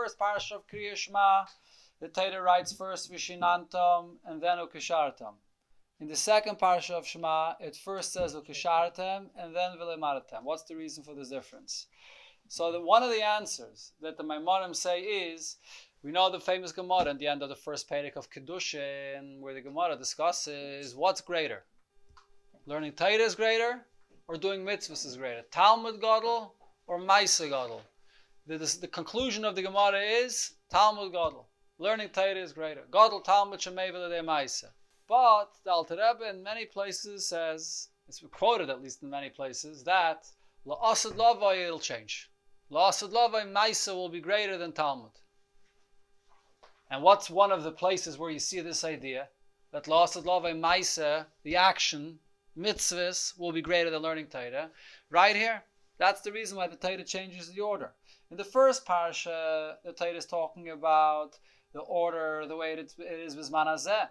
first parsha of Kriya Shema, the Torah writes first Vishinantam and then Ukishartam. In the second parsha of Shema, it first says Ukishartam and then Vilemaratam. What's the reason for this difference? So one of the answers that the Maimonim say is, we know the famous Gemara at the end of the first Perek of Kedushin, where the Gemara discusses what's greater. Learning Torah is greater, or doing mitzvahs is greater? Talmud Gadol or Maisa Gadol? The conclusion of the Gemara is Talmud Gadol. Learning Torah is greater. Gadol Talmud Shemei V'Ladei Maisa. But the Alter Rebbe in many places says, it's quoted at least in many places, that La'asad Lavai it'll change. La'asad Lavai Maisa will be greater than Talmud. And what's one of the places where you see this idea? That La'asad Lavai Maisa, the action, mitzvahs, will be greater than learning Torah. Right here, that's the reason why the Torah changes the order. In the first parsha, the Torah is talking about the order, the way it is Bizman Hazeh.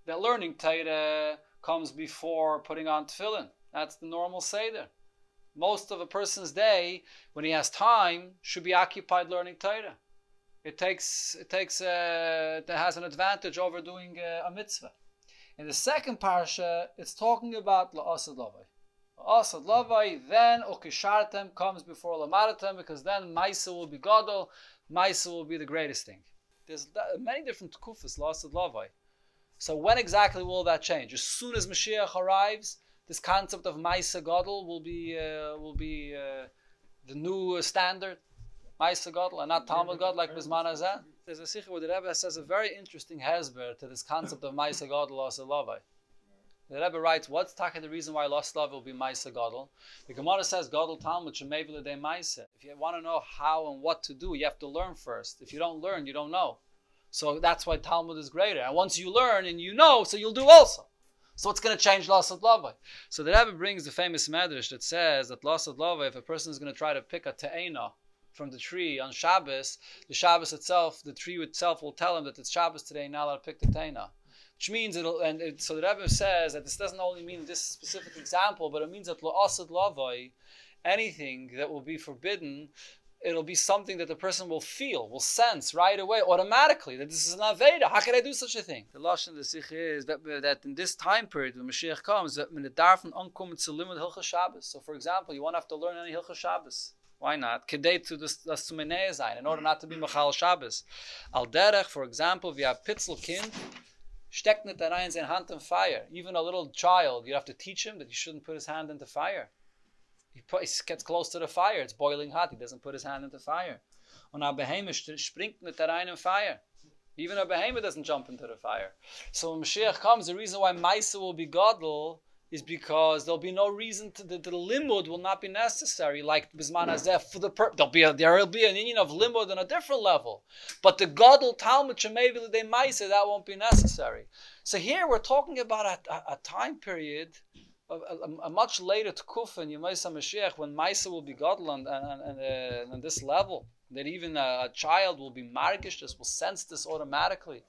That learning Torah comes before putting on tefillin. That's the normal seder. Most of a person's day, when he has time, should be occupied learning Torah. It has an advantage over doing a mitzvah. In the second parsha, it's talking about La'asad Lavai. La'asad Lavai, then Ukishartem comes before Lamaratem, because then Maisa will be Gadol, Maisa will be the greatest thing. There's many different kufas, La'asad Lavai. So when exactly will that change? As soon as Moshiach arrives, this concept of Maisa Gadol will be the new standard. Maisa Gadol and not Talmud Gadol like Bizman Hazeh. There's a sikha where the Rebbe says a very interesting hesber to this concept of Maisa Gadol, La'asad Lavai. The Rebbe writes, what's the reason why La'asad Lavai will be Maisa Gadol? The Gemara says, Gadol Talmud Shemei V'Ladei Maisa. If you want to know how and what to do, you have to learn first. If you don't learn, you don't know. So that's why Talmud is greater. And once you learn and you know, so you'll do also. So it's going to change La'asad Lavai. So the Rebbe brings the famous medrash that says that La'asad Lavai, if a person is going to try to pick a te'ena from the tree on Shabbos, the Shabbos itself, the tree itself will tell him that it's Shabbos today, not allowed to pick the te'ena. Which means so the Rebbe says that this doesn't only mean this specific example, but it means that La'asad Lavai, anything that will be forbidden, it'll be something that the person will feel, will sense right away, automatically, that this is an Aveda. How can I do such a thing? The Lashon of the Sikh is that in this time period, when Mashiach comes, that when the Darfen ankommt zu limud Hilchos Shabbos. So for example, you won't have to learn any Hilchos Shabbos. Why not? Kedei to das Zumenei sein, in order not to be Machal Shabbos. Al derech, for example, wie a Pitzel Kind, steckt nicht rein sein Hand in fire. Even a little child, you have to teach him that he shouldn't put his hand into fire. He gets close to the fire. It's boiling hot. He doesn't put his hand into fire. Und a Behemoth springt nicht rein in fire. Even a Behemoth doesn't jump into the fire. So when Mashiach comes, the reason why Maisa will be Gadol is because there'll be no reason to the limud will not be necessary. Like Bizman Hazeh, there will be an union of limud on a different level. But the Gadol Talmud Shemei V'Ladei Maisa, that won't be necessary. So here we're talking about a time period, a much later Tkufa in Yemaisa Mashiach, when Maisa will be Gadol on this level, that even a child will be margish, just will sense this automatically.